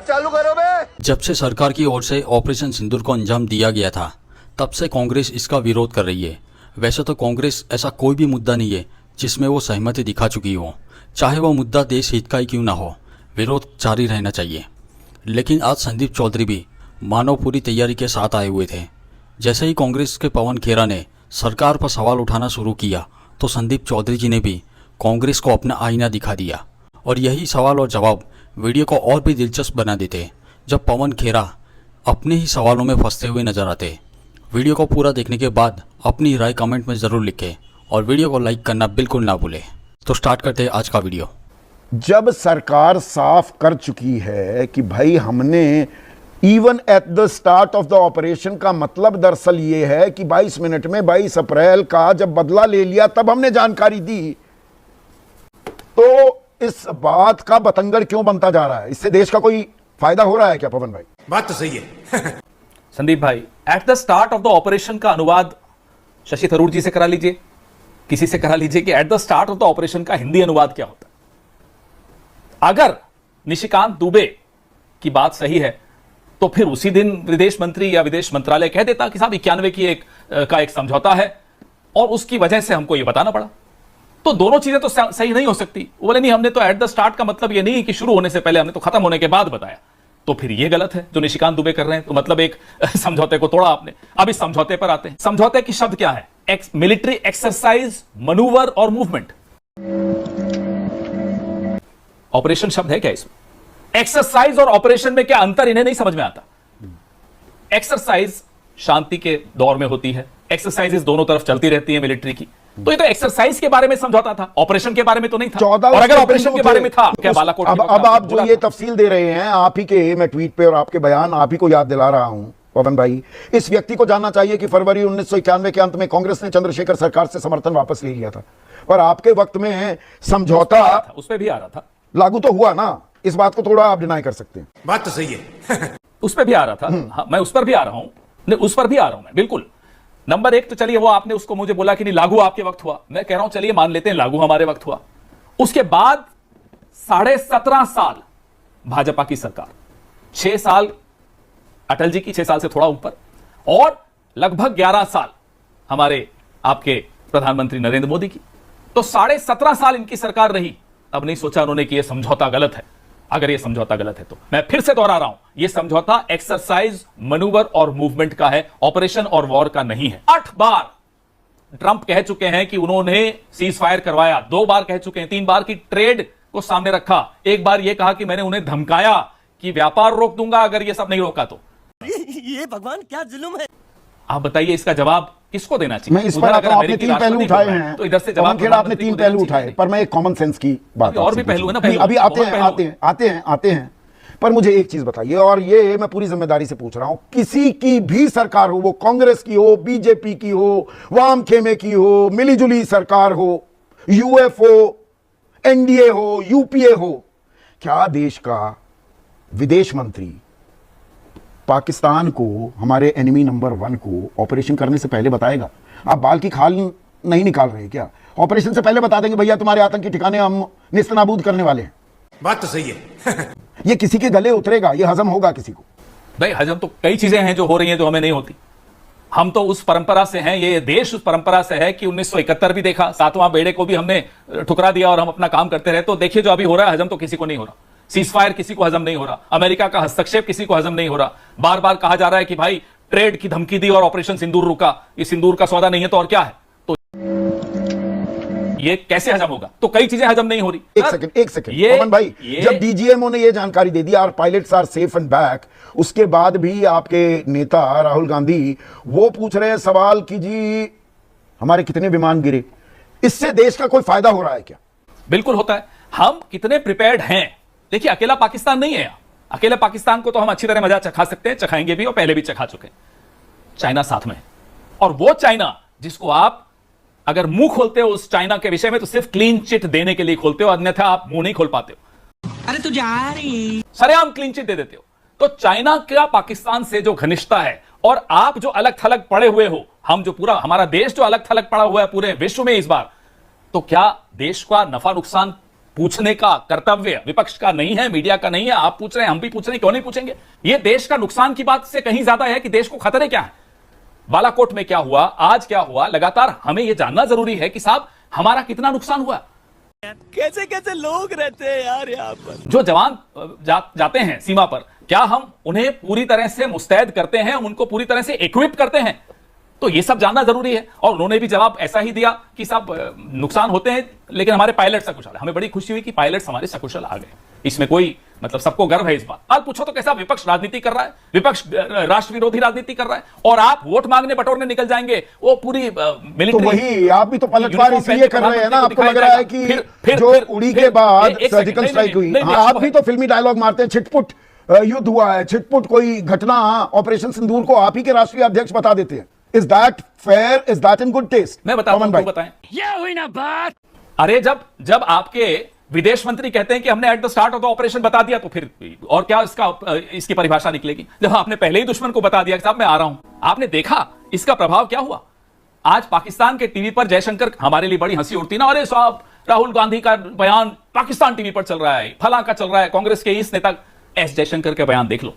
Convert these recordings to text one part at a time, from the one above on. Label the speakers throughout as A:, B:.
A: चालू करो बे।
B: जब से सरकार की ओर से ऑपरेशन सिंदूर को अंजाम दिया गया था, तब से कांग्रेस इसका विरोध कर रही है। वैसे तो कांग्रेस ऐसा कोई भी मुद्दा नहीं है जिसमें वो सहमति दिखा चुकी हो, चाहे वो मुद्दा देश हित का ही क्यों ना हो, विरोध जारी रहना चाहिए। लेकिन आज संदीप चौधरी भी मानव पूरी तैयारी के साथ आए हुए थे। जैसे ही कांग्रेस के पवन खेरा ने सरकार पर सवाल उठाना शुरू किया, तो संदीप चौधरी जी ने भी कांग्रेस को अपना आईना दिखा दिया और यही सवाल और जवाब वीडियो को और भी दिलचस्प बना देते जब पवन खेरा अपने ही सवालों में फंसते हुए नजर आते। वीडियो को पूरा देखने के बाद अपनी राय कमेंट में ज़रूर लिखें और वीडियो को लाइक करना बिल्कुल ना भूलें। तो स्टार्ट करते हैं आज का वीडियो।
C: जब सरकार साफ कर चुकी है कि भाई हमने even at the start of the operation का मतलब दरअसल ये है कि 22 मिनट में 22 अप्रैल का जब बदला ले लिया तब हमने जानकारी दी, तो इस बात का बतंगड़ क्यों बनता जा रहा है? इससे देश का कोई फायदा हो रहा है क्या पवन भाई?
D: बात तो सही है।
E: संदीप भाई, at the start of the operation का अनुवाद शशि थरूर जी से करा लीजिए, किसी से करा लीजिए कि at the start of the operation का हिंदी अनुवाद क्या होता है। अगर निशिकांत दुबे की बात सही है तो फिर उसी दिन विदेश मंत्री या विदेश मंत्रालय कह देता कि साहब 91 की एक समझौता है और उसकी वजह से हमको यह बताना पड़ा। तो दोनों चीजें तो सही नहीं हो सकती। वो बोले नहीं, हमने तो एट द स्टार्ट का मतलब ये नहीं कि शुरू होने से पहले, हमने तो खत्म होने के बाद बताया। तो फिर ये गलत है जो निशिकांत दुबे कर रहे हैं। तो मतलब एक समझौते को तोड़ा आपने। अब इस समझौते पर आते हैं। समझौते की शब्द क्या है? मिलिट्री एक्सरसाइज, मनूवर और मूवमेंट। ऑपरेशन शब्द है क्या इसमें? एक्सरसाइज और ऑपरेशन में क्या अंतर, इन्हें नहीं समझ में आता। एक्सरसाइज शांति के दौर में होती है, एक्सरसाइजेस दोनों तरफ चलती रहती है मिलिट्री की। तो ये तो एक्सरसाइज के बारे में समझौता था, ऑपरेशन के बारे में तो नहीं था। और अगर ऑपरेशन के बारे में था, क्या बालाकोट
C: अब आप जो ये तफसील दे रहे हैं, आप ही के मैं ट्वीट पे और आपके बयान आप ही को याद दिला रहा हूं पवन भाई। इस व्यक्ति को जानना चाहिए कि फरवरी 1991 के अंत में कांग्रेस ने चंद्रशेखर सरकार से समर्थन वापस ले लिया था और आपके वक्त में समझौता
E: उस पर भी आ रहा था,
C: लागू तो हुआ ना। इस बात को थोड़ा आप डिनाई कर सकते हैं।
D: बात तो सही है।
E: उस पर भी आ रहा था। हाँ, मैं उस पर भी आ रहा हूं, उस पर भी आ रहा हूं मैं, बिल्कुल। नंबर एक तो चलिए, वो आपने उसको मुझे बोला कि नहीं लागू आपके वक्त हुआ। मैं कह रहा हूं चलिए मान लेते हैं लागू हमारे वक्त हुआ। उसके बाद 17.5 साल भाजपा की सरकार, 6 साल अटल जी की, 6 साल से थोड़ा ऊपर, और लगभग 11 साल हमारे आपके प्रधानमंत्री नरेंद्र मोदी की। तो 17.5 साल इनकी सरकार रही। अब नहीं सोचा उन्होंने कि यह समझौता गलत है। अगर यह समझौता गलत है तो मैं फिर से दोहरा रहा हूं, यह समझौता एक्सरसाइज, मनूवर और मूवमेंट का है, ऑपरेशन और वॉर का नहीं है। 8 बार ट्रंप कह चुके हैं कि उन्होंने सीज फायर करवाया, 2 बार कह चुके हैं, 3 बार की ट्रेड को सामने रखा, 1 बार यह कहा कि मैंने उन्हें धमकाया कि व्यापार रोक दूंगा अगर यह सब नहीं रोका तो।
A: ये भगवान क्या जुल्म है।
E: आप बताइए इसका जवाब किसको देना चाहिए?
C: मैं इस पर आपने 3 पहलू उठाए हैं,
E: तो इधर से
C: जवाब आपने 3 पहलू उठाए, पर मैं एक कॉमन सेंस की बात
E: और भी पहलू है ना।
C: अभी आते हैं पर मुझे एक चीज बताइए, और ये मैं पूरी जिम्मेदारी से पूछ रहा हूं, किसी की भी सरकार हो, वो कांग्रेस की हो, बीजेपी की हो, वाम खेमे की हो, मिलीजुली सरकार हो, यूएफओ, एनडीए हो, यूपीए हो, क्या देश का विदेश मंत्री पाकिस्तान को, हमारे एनिमी नंबर 1 को ऑपरेशन करने से पहले बताएगा? आप बाल की खाल नहीं निकाल रहे क्या? ऑपरेशन से पहले बता देंगे भैया तुम्हारे आतंकी ठिकाने हम निस्तनाबूद करने वाले हैं।
D: बात तो सही है।
C: ये किसी के गले उतरेगा? ये हजम होगा किसी को?
E: भाई हजम तो कई चीजें हैं जो हो रही हैं जो हमें नहीं होती। हम तो उस परंपरा से हैं, ये देश उस परंपरा से है कि 1971 भी देखा, 7वां बेड़े को भी हमने ठुकरा दिया और हम अपना काम करते रहे। तो देखिए जो अभी हो रहा है, हजम तो किसी को नहीं हो रहा। सीज फायर किसी को हजम नहीं हो रहा, अमेरिका का हस्तक्षेप किसी को हजम नहीं हो रहा। बार बार कहा जा रहा है कि भाई ट्रेड की धमकी दी और ऑपरेशन सिंदूर रुका, ये सिंदूर का सौदा नहीं है तो और क्या है? तो ये कैसे हजम होगा? तो कई चीजें हजम नहीं हो रही।
C: एक सेकंड पवन भाई, जब डीजीएमओ ने ये जानकारी दे दी और pilots are safe and back, उसके बाद भी आपके नेता राहुल गांधी वो पूछ रहे हैं सवाल कि जी हमारे कितने विमान गिरे। इससे देश का कोई फायदा हो रहा है क्या?
E: बिल्कुल होता है। हम कितने प्रिपेयर्ड हैं? देखिए अकेला पाकिस्तान नहीं है। अकेले पाकिस्तान को तो हम अच्छी तरह मजा चखा सकते हैं, चखाएंगे भी और पहले भी चखा चुके हैं। चाइना साथ में है, और वो चाइना जिसको आप अगर मुंह खोलते हो उस चाइना के विषय में तो सिर्फ क्लीन चिट देने के लिए खोलते हो, अन्यथा आप मुंह नहीं खोल पाते हो।
A: अरे तू जा रही,
E: सरेआम क्लीन चिट दे देते हो। तो चाइना का पाकिस्तान से जो घनिष्ठता है, और आप जो अलग थलग पड़े हुए हो, हम जो पूरा हमारा देश जो अलग थलग पड़ा हुआ है पूरे विश्व में इस बार, तो क्या देश का नफा नुकसान पूछने का कर्तव्य विपक्ष का नहीं है, मीडिया का नहीं है। आप पूछ रहे हैं, हम भी पूछ रहे हैं, क्यों नहीं पूछेंगे? ये देश का नुकसान की बात से कहीं ज्यादा है कि देश को खतरे क्या है। बालाकोट में क्या हुआ, आज क्या हुआ, लगातार हमें यह जानना जरूरी है कि साहब हमारा कितना नुकसान हुआ।
A: कैसे कैसे लोग रहते हैं यार यहाँ पर।
E: जो जवान जाते हैं सीमा पर, क्या हम उन्हें पूरी तरह से मुस्तैद करते हैं, उनको पूरी तरह से इक्विप करते हैं? तो ये सब जानना जरूरी है। और उन्होंने भी जवाब ऐसा ही दिया कि साहब नुकसान होते हैं लेकिन हमारे पायलट सकुशल। हमें बड़ी खुशी हुई कि पायलट्स हमारे सकुशल आ गए, इसमें कोई मतलब सबको गर्व है इस बात। आज पूछो तो कैसा विपक्ष राजनीति कर रहा है, विपक्ष राष्ट्र विरोधी राजनीति कर रहा है, और आप वोट मांगने बटोरने निकल जाएंगे। वो पूरी मिलिट्री,
C: तो वही आप भी तो पलटवार इसलिए कर रहे हैं ना, आपको लग रहा है कि जो उड़ी के बाद सर्जिकल स्ट्राइक हुई, आप भी तो फिल्मी डायलॉग मारते हैं, छिटपुट युद्ध हुआ है, छिटपुट कोई घटना ऑपरेशन सिंदूर को आप ही के राष्ट्रीय अध्यक्ष बता देते हैं। Is that fair? Is that in good taste?
E: मैं बताता हूं, बताएं।
A: ये हुई ना बात।
E: अरे जब आपके विदेश मंत्री कहते हैं कि हमने at the start of the operation बता दिया, तो फिर और क्या इसकी परिभाषा निकलेगी? जब आपने पहले ही दुश्मन को बता दिया कि साहब मैं आ रहा हूं, आपने देखा इसका प्रभाव क्या हुआ। आज पाकिस्तान के टीवी पर जयशंकर, हमारे लिए बड़ी हंसी उड़ती ना, अरे साहब राहुल गांधी का बयान पाकिस्तान टीवी पर चल रहा है, फला का चल रहा है, कांग्रेस के इस नेता एस जयशंकर के बयान देख लो।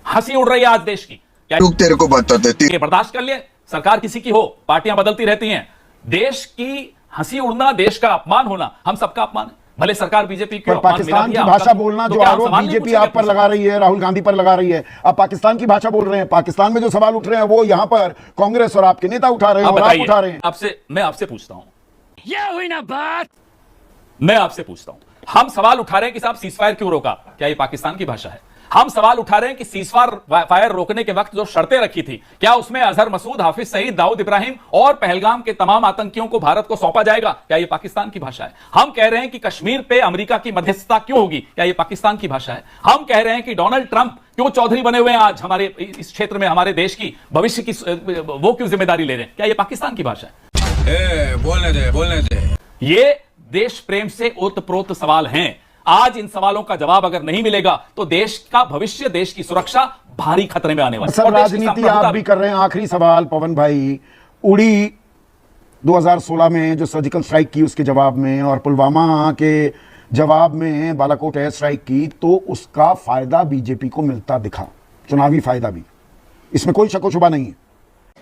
E: हंसी उड़ रही है आज देश की।
F: तेरे को बता देती,
E: बर्दाश्त कर लिए, सरकार किसी की हो, पार्टियां बदलती रहती हैं। देश की हंसी उड़ना, देश का अपमान होना, हम सबका अपमान है। भले सरकार बीजेपी की,
C: पाकिस्तान की भाषा बोलना, जो आरोप बीजेपी आप पर लगा रही है, राहुल गांधी पर लगा रही है, आप पाकिस्तान की भाषा बोल रहे हैं। पाकिस्तान में जो सवाल उठ रहे हैं वो यहाँ पर कांग्रेस और आपके नेता उठा रहे हैं, और आप उठा रहे हैं।
E: मैं आपसे पूछता हूं,
A: ये हुई ना बात।
E: मैं आपसे पूछता हूं, हम सवाल उठा रहे हैं कि साहब सीजफायर क्यों रोका? क्या ये पाकिस्तान की भाषा है? हम सवाल उठा रहे हैं कि सीजफायर रोकने के वक्त जो शर्तें रखी थी, क्या उसमें अजहर मसूद, हाफिज सईद, दाऊद इब्राहिम और पहलगाम के तमाम आतंकियों को भारत को सौंपा जाएगा? क्या ये पाकिस्तान की भाषा है? हम कह रहे हैं कि कश्मीर पे अमेरिका की मध्यस्थता क्यों होगी? क्या ये पाकिस्तान की भाषा है? हम कह रहे हैं कि डोनाल्ड ट्रंप क्यों चौधरी बने हुए हैं आज हमारे इस क्षेत्र में, हमारे देश की भविष्य की वो क्यों जिम्मेदारी ले रहे हैं? क्या ये पाकिस्तान की भाषा है?
D: बोलने दे।
E: ये देश प्रेम से ओतप्रोत सवाल हैं। आज इन सवालों का जवाब अगर नहीं मिलेगा तो देश का भविष्य, देश की सुरक्षा भारी खतरे में आने वाली है।
C: सर, राजनीति आप भी कर रहे हैं। आखिरी सवाल पवन भाई, उड़ी 2016 में जो सर्जिकल स्ट्राइक की उसके जवाब में, और पुलवामा के जवाब में बालाकोट एयर स्ट्राइक की, तो उसका फायदा बीजेपी को मिलता दिखा, चुनावी फायदा भी, इसमें कोई शक व शुबा नहीं है।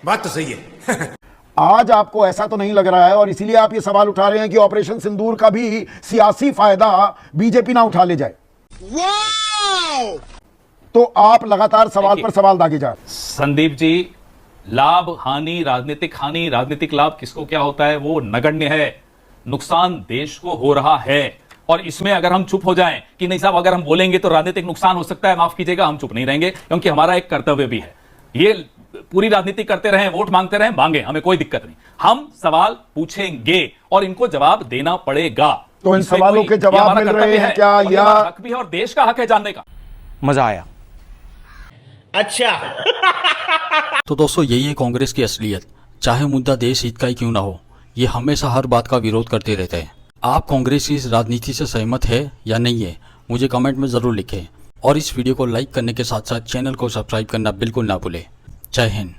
D: बात तो सही है।
C: आज आपको ऐसा तो नहीं लग रहा है, और इसीलिए आप ये सवाल उठा रहे हैं कि ऑपरेशन सिंदूर का भी सियासी फायदा बीजेपी ना उठा ले जाए। तो आप लगातार सवाल पर सवाल दागे जा रहे हैं।
E: संदीप जी, लाभ हानि, राजनीतिक लाभ किसको क्या होता है वो नगण्य है। नुकसान देश को हो रहा है, और इसमें अगर हम चुप हो जाएं कि नहीं साहब अगर हम बोलेंगे तो राजनीतिक नुकसान हो सकता है, माफ कीजिएगा, हम चुप नहीं रहेंगे, क्योंकि हमारा एक कर्तव्य भी है। ये पूरी राजनीति करते रहें, वोट मांगते रहें, मांगे, हमें कोई दिक्कत नहीं। हम सवाल पूछेंगे और इनको जवाब देना पड़ेगा।
C: तो इन सवालों के जवाब मिल रहे हैं क्या, या
E: हक भी है और देश का हक है जानने का।
G: मजा आया।
A: अच्छा।
B: तो दोस्तों, यही है कांग्रेस की असलियत। चाहे मुद्दा देश हित का ही क्यों ना हो, ये हमेशा हर बात का विरोध करते रहते हैं। आप कांग्रेस की इस राजनीति से सहमत है या नहीं है, मुझे कमेंट में ज़रूर लिखें, और इस वीडियो को लाइक करने के साथ साथ चैनल को सब्सक्राइब करना बिल्कुल ना भूलें। जय हिंद।